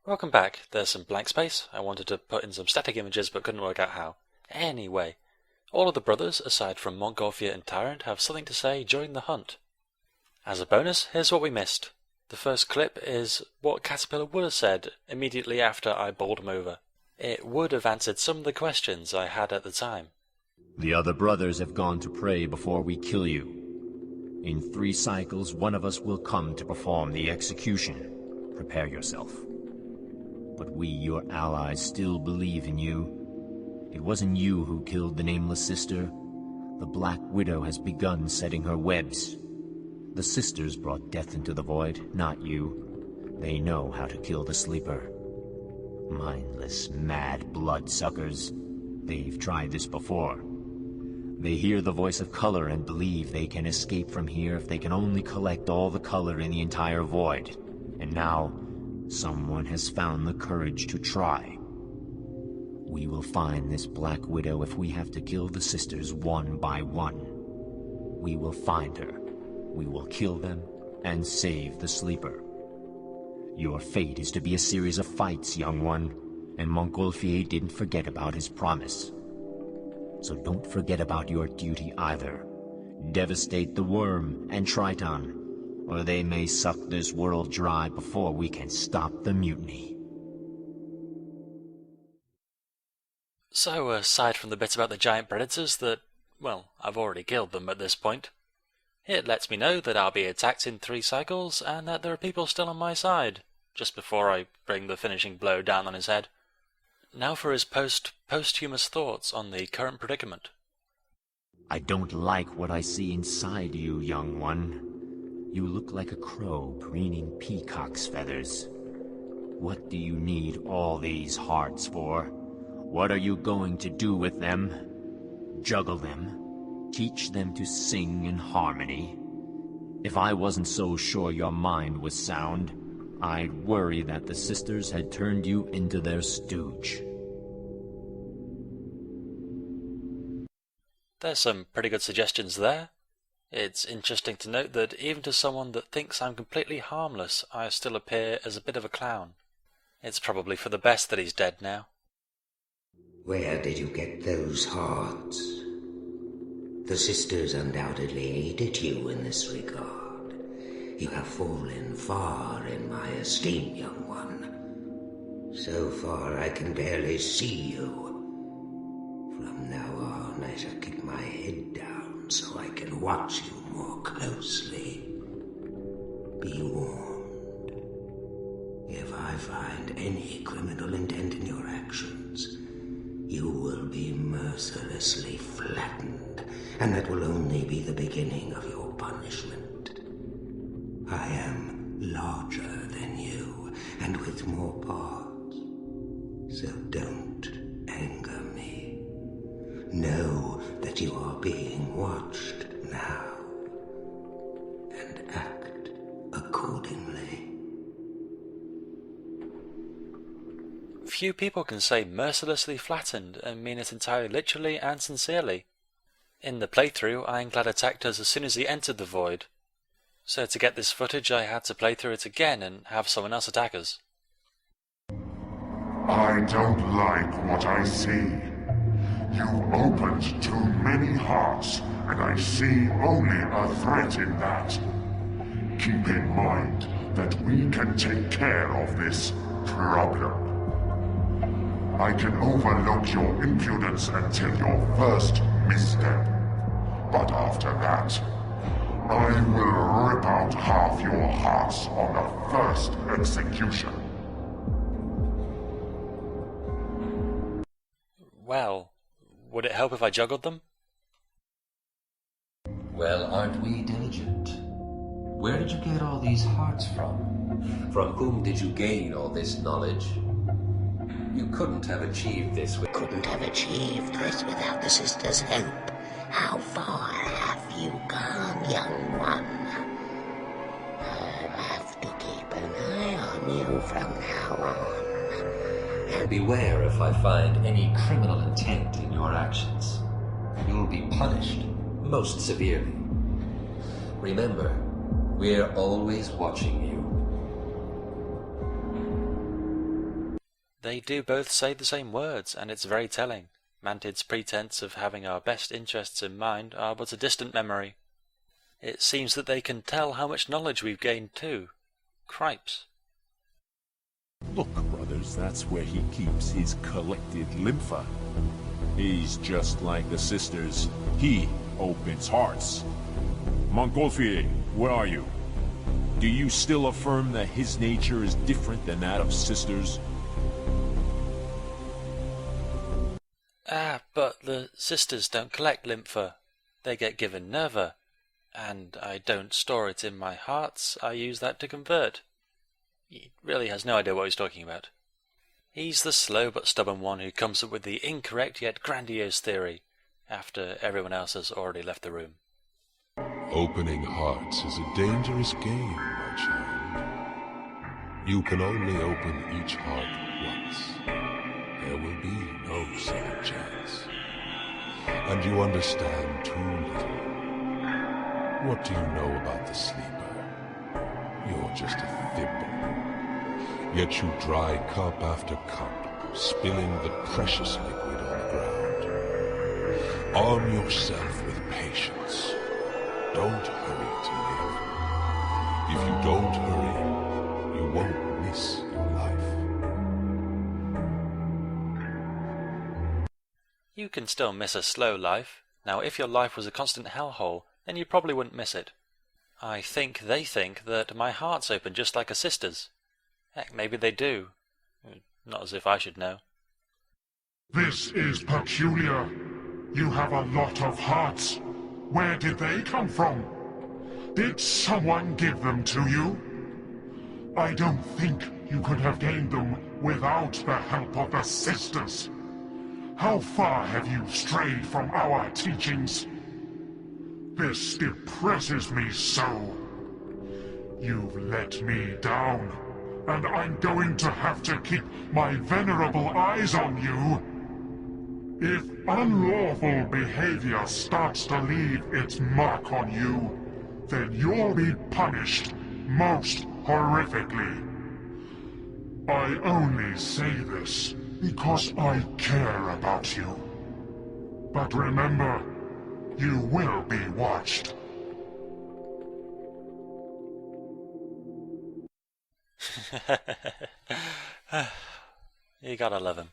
Welcome back. There's some blank space. I wanted to put in some static images but couldn't work out how. Anyway, all of the brothers, aside from Montgolfier and Tyrant, have something to say during the hunt. As a bonus, here's what we missed. The first clip is what Caterpillar would have said immediately after I bowled him over. It would have answered some of the questions I had at the time. The other brothers have gone to pray before we kill you. In 3 cycles, one of us will come to perform the execution. Prepare yourself. But we, your allies, still believe in you. It wasn't you who killed the nameless sister. The Black Widow has begun setting her webs. The sisters brought death into the void, not you. They know how to kill the sleeper. Mindless, mad bloodsuckers. They've tried this before. They hear the voice of color and believe they can escape from here if they can only collect all the color in the entire void. And now, someone has found the courage to try. We will find this Black Widow if we have to kill the sisters one by one. We will find her. We will kill them and save the sleeper. Your fate is to be a series of fights, young one, and Montgolfier didn't forget about his promise. So don't forget about your duty either. Devastate the Worm and Triton, or they may suck this world dry before we can stop the mutiny. So, aside from the bit about the giant predators that, well, I've already killed them at this point, it lets me know that I'll be attacked in 3 cycles and that there are people still on my side, just before I bring the finishing blow down on his head. Now for his posthumous thoughts on the current predicament. I don't like what I see inside you, young one. You look like a crow preening peacock's feathers. What do you need all these hearts for? What are you going to do with them? Juggle them? Teach them to sing in harmony? If I wasn't so sure your mind was sound, I'd worry that the sisters had turned you into their stooge. There's some pretty good suggestions there. It's interesting to note that even to someone that thinks I'm completely harmless, I still appear as a bit of a clown. It's probably for the best that he's dead now. Where did you get those hearts? The sisters undoubtedly aided you in this regard. You have fallen far in my esteem, young one. So far I can barely see you. From now on I shall keep my head down so I can watch you more closely. Be warned. If I find any criminal intent in your actions, you will be mercilessly flattened, and that will only be the beginning of your punishment. I am larger than you, and with more parts, so don't anger me. Know that you are being watched now, and act accordingly. Few people can say mercilessly flattened and mean it entirely literally and sincerely. In the playthrough, Ironclad attacked us as soon as he entered the void. So to get this footage I had to play through it again and have someone else attack us. I don't like what I see. You've opened too many hearts, and I see only a threat in that. Keep in mind that we can take care of this problem. I can overlook your impudence until your first misstep. But after that, I will rip out half your hearts on the first execution. Well, would it help if I juggled them? Well, aren't we diligent? Where did you get all these hearts from? From whom did you gain all this knowledge? You couldn't have achieved this without the sisters' help. How far have you gone, young one? I'll have to keep an eye on you from now on. And beware if I find any criminal intent in your actions. You'll be punished most severely. Remember, we're always watching you. They do both say the same words, and it's very telling. Mantid's pretense of having our best interests in mind are but a distant memory. It seems that they can tell how much knowledge we've gained too. Cripes. Look, brothers, that's where he keeps his collected lympha. He's just like the sisters. He opens hearts. Montgolfier, where are you? Do you still affirm that his nature is different than that of sisters? But the sisters don't collect lympha. They get given nerva. And I don't store it in my hearts, I use that to convert. He really has no idea what he's talking about. He's the slow but stubborn one who comes up with the incorrect yet grandiose theory, after everyone else has already left the room. Opening hearts is a dangerous game, my child. You can only open each heart once. There will be no second chance. And you understand too little. What do you know about the sleeper? You're just a thimble. Yet you dry cup after cup, spilling the precious liquid on the ground. Arm yourself with patience. Don't hurry to live. If you don't hurry, you won't miss your life. You can still miss a slow life. Now, if your life was a constant hellhole, then you probably wouldn't miss it. I think they think that my heart's open just like a sister's. Heck, maybe they do. Not as if I should know. This is peculiar. You have a lot of hearts. Where did they come from? Did someone give them to you? I don't think you could have gained them without the help of the sisters. How far have you strayed from our teachings? This depresses me so. You've let me down, and I'm going to have to keep my venerable eyes on you. If unlawful behavior starts to leave its mark on you, then you'll be punished most horrifically. I only say this because I care about you. But remember, you will be watched. You gotta love him.